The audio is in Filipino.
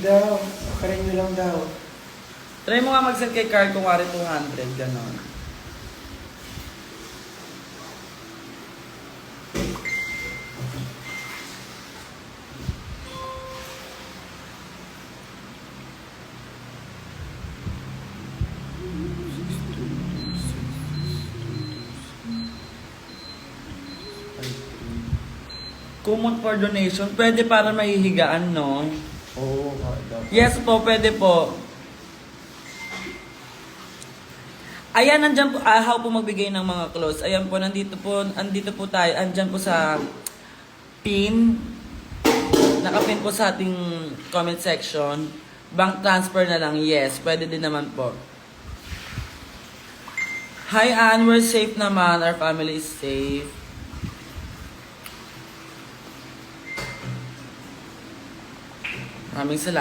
daw. Okarin nyo lang daw. Try mo nga mag-send kay Carl kung wari 200, gano'n. Kumot for donation, pwede para mahihigaan, no? Oo, dapat. Yes po, pwede po. Ayan, nandyan po, how po magbigay ng mga clothes. Ayan po, andito po tayo, andyan po sa pin. Nakapin po sa ating comment section. Bank transfer na lang, yes, pwede din naman po. Hi Ann, we're safe naman, our family is safe. Maraming salamat.